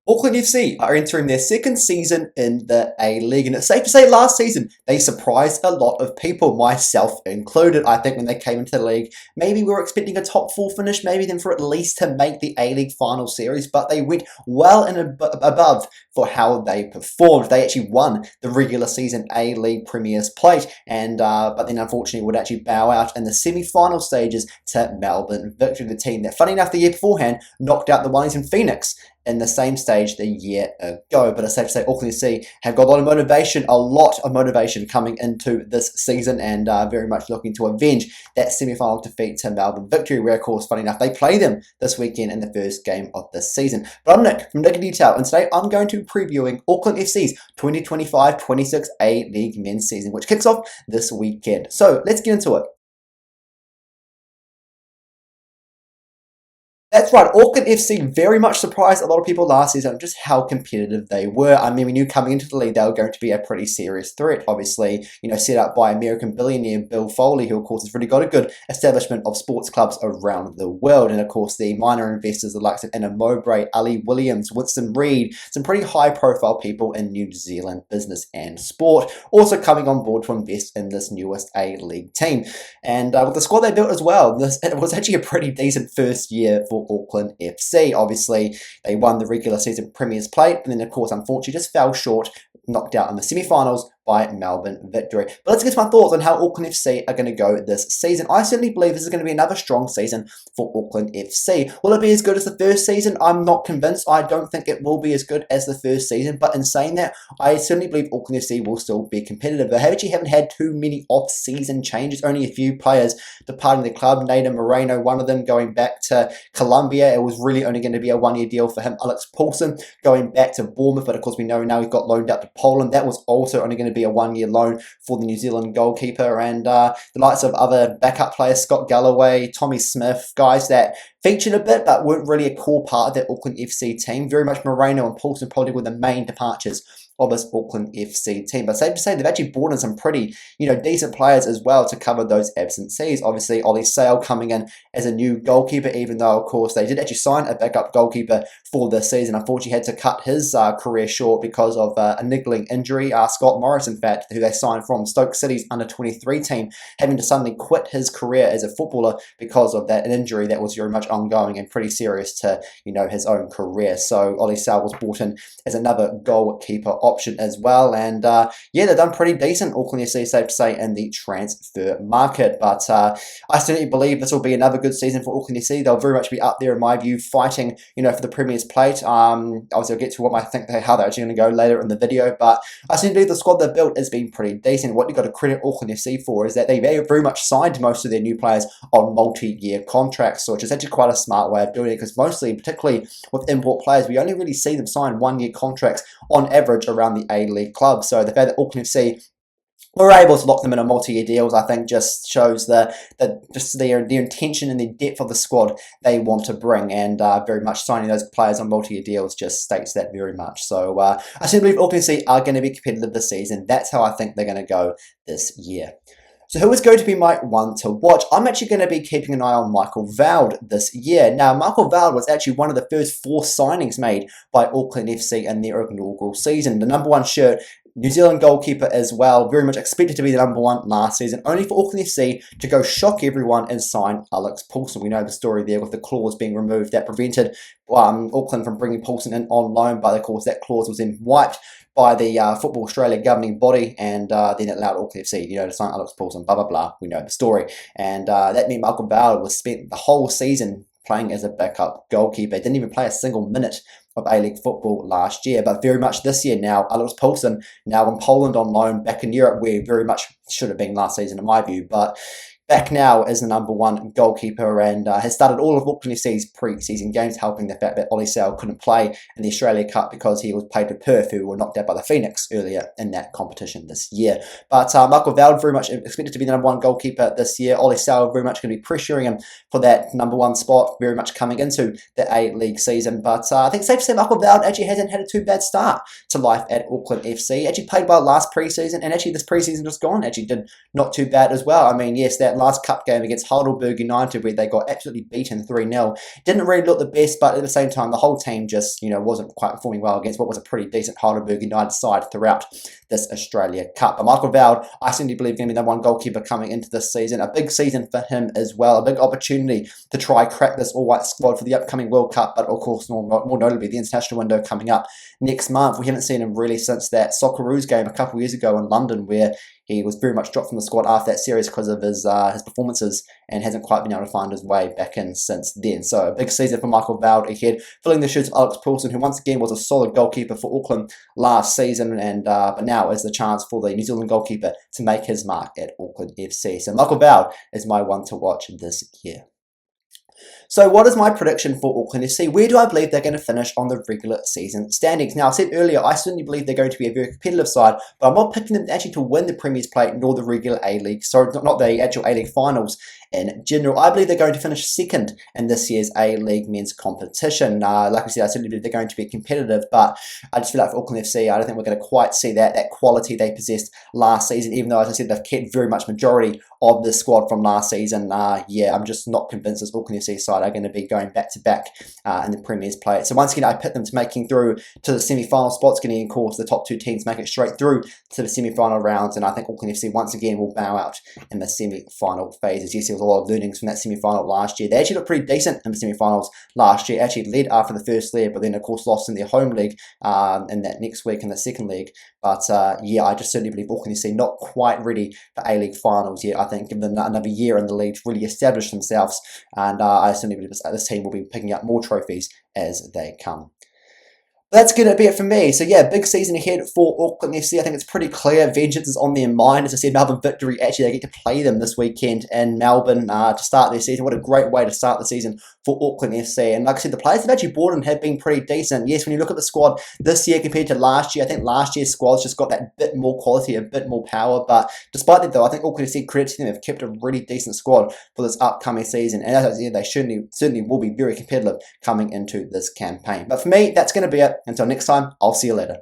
Auckland FC are entering their second season in the A-League, and it's safe to say last season they surprised a lot of people, myself included. I think when they came into the league, maybe we were expecting a top four finish, maybe them for at least to make the A-League final series, but they went well and above for how they performed. They actually won the regular season A-League Premier's Plate, and but then unfortunately would actually bow out in the semi-final stages to Melbourne Victory, the team that, funny enough, the year beforehand knocked out the Wellington Phoenix in the same stage the year ago. But it's safe to say Auckland FC have got a lot of motivation coming into this season, and very much looking to avenge that semi-final defeat to Melbourne Victory, where, of course, funny enough, they play them this weekend in the first game of the season. But I'm Nick from Nickn'detail, and today I'm going to be previewing Auckland FC's 2025-26 A-League men's season, which kicks off this weekend. So let's get into it. That's right, Auckland FC very much surprised a lot of people last season just how competitive they were. I mean, we knew coming into the league they were going to be a pretty serious threat, obviously, set up by American billionaire Bill Foley, who, of course, has really got a good establishment of sports clubs around the world. And, of course, the minor investors, the likes of Anna Mowbray, Ali Williams, Winston Reid, some pretty high-profile people in New Zealand business and sport, also coming on board to invest in this newest A-League team. And with the squad they built as well, it was actually a pretty decent first year for Auckland FC. Obviously, they won the regular season Premier's Plate, and then, of course, unfortunately, just fell short, knocked out in the semi-finals by Melbourne Victory. But let's get to my thoughts on how Auckland FC are going to go this season. I certainly believe this is going to be another strong season for Auckland FC. Will it be as good as the first season? I'm not convinced. I don't think it will be as good as the first season, but in saying that, I certainly believe Auckland FC will still be competitive. They actually haven't had too many off-season changes, only a few players departing the club. Nader Moreno, one of them, going back to Colombia. It was really only going to be a one-year deal for him. Alex Paulson going back to Bournemouth, but of course we know now he's got loaned out to Poland. That was also only going to be a one-year loan for the New Zealand goalkeeper, and the likes of other backup players, Scott Galloway, Tommy Smith, guys that featured a bit but weren't really a core part of that Auckland FC team. Very much Moreno and Paulson probably were the main departures of this Auckland FC team. But safe to say they've actually brought in some pretty, decent players as well to cover those absences. Obviously, Ollie Sale coming in as a new goalkeeper, even though, of course, they did actually sign a backup goalkeeper for this season. Unfortunately, had to cut his career short because of a niggling injury. Scott Morris, in fact, who they signed from Stoke City's under-23 team, having to suddenly quit his career as a footballer because of that injury that was very much ongoing and pretty serious to, his own career. So Ollie Sale was brought in as another goalkeeper option as well, and yeah, they've done pretty decent, Auckland FC, safe to say, in the transfer market. But I certainly believe this will be another good season for Auckland FC. They'll very much be up there, in my view, fighting, for the Premier's Plate. Obviously, I'll get to what I think how they're actually going to go later in the video, but I certainly believe the squad they've built has been pretty decent. What you've got to credit Auckland FC for is that they very much signed most of their new players on multi-year contracts, which is actually quite a smart way of doing it, because mostly, particularly with import players, we only really see them sign one-year contracts on average around the A-League club. So the fact that Auckland FC were able to lock them in a multi-year deals, I think, just shows their intention and the depth of the squad they want to bring, and very much signing those players on multi-year deals just states that very much. So I certainly believe Auckland FC are going to be competitive this season. That's how I think they're going to go this year. So who is going to be my one to watch? I'm actually going to be keeping an eye on Michael Veld this year. Now, Michael Veld was actually one of the first 4 signings made by Auckland FC in their inaugural season. The number 1 shirt, New Zealand goalkeeper as well, very much expected to be the number 1 last season, only for Auckland FC to go shock everyone and sign Alex Paulson. We know the story there with the clause being removed that prevented Auckland from bringing Paulson in on loan, but of course that clause was then wiped by the Football Australia governing body, and then it allowed Auckland FC, to sign Alex Paulson, blah, blah, blah. We know the story. And that meant Michael Veld was spent the whole season playing as a backup goalkeeper. Didn't even play a single minute of A-League football last year, but very much this year now, Alex Paulson now in Poland on loan, back in Europe, where very much should have been last season in my view, but back now as the number 1 goalkeeper, and has started all of Auckland FC's pre-season games, helping the fact that Ollie Sale couldn't play in the Australia Cup because he was played with Perth, who were knocked out by the Phoenix earlier in that competition this year. But Michael Veld very much expected to be the number 1 goalkeeper this year. Ollie Sale very much going to be pressuring him for that number 1 spot, very much coming into the A-League season. But I think it's safe to say Michael Veld actually hasn't had a too bad start to life at Auckland FC. Actually played well last pre-season, and actually this pre-season just gone actually did not too bad as well. I mean, yes, that last cup game against Heidelberg United, where they got absolutely beaten 3-0. Didn't really look the best, but at the same time, the whole team just, wasn't quite performing well against what was a pretty decent Heidelberg United side throughout this Australia Cup. But Michael Veld, I certainly believe, going to be the one goalkeeper coming into this season. A big season for him as well. A big opportunity to try crack this all-white squad for the upcoming World Cup, but of course, more notably, the international window coming up next month. We haven't seen him really since that Socceroos game a couple of years ago in London, where he was very much dropped from the squad after that series because of his performances, and hasn't quite been able to find his way back in since then. So a big season for Michael Veld ahead, filling the shoes of Alex Poulsen, who once again was a solid goalkeeper for Auckland last season, and but now is the chance for the New Zealand goalkeeper to make his mark at Auckland FC. So Michael Veld is my one to watch this year. So what is my prediction for Auckland FC? Where do I believe they're going to finish on the regular season standings? Now, I said earlier, I certainly believe they're going to be a very competitive side, but I'm not picking them actually to win the Premier's Plate nor the regular A-League, so not the actual A-League finals in general. I believe they're going to finish second in this year's A-League men's competition. Like I said, I certainly believe they're going to be competitive, but I just feel like for Auckland FC, I don't think we're going to quite see that quality they possessed last season, even though, as I said, they've kept very much majority of the squad from last season. Yeah, I'm just not convinced this Auckland FC side are going to be going back-to-back in the Premier's Plate. So once again, I picked them to making through to the semi-final spots, getting, of course, the top two teams make it straight through to the semi-final rounds, and I think Auckland FC once again will bow out in the semi-final phases. Yes, there was a lot of learnings from that semi-final last year. They actually looked pretty decent in the semi-finals last year, actually led after the first leg, but then, of course, lost in their home league in that next week in the second leg. But yeah, I just certainly believe Auckland FC not quite ready for A-League finals yet. I think give them another year in the league to really establish themselves, and I certainly believe this team will be picking up more trophies as they come. That's going to be it for me. So yeah, big season ahead for Auckland FC. I think it's pretty clear. Vengeance is on their mind. As I said, Melbourne Victory, actually, they get to play them this weekend in Melbourne to start their season. What a great way to start the season for Auckland FC. And like I said, the players they've actually brought in have been pretty decent. Yes, when you look at the squad this year compared to last year, I think last year's squad's just got that bit more quality, a bit more power. But despite that, though, I think Auckland FC, credit to them, have kept a really decent squad for this upcoming season. And as I said, they certainly will be very competitive coming into this campaign. But for me, that's going to be it. Until next time, I'll see you later.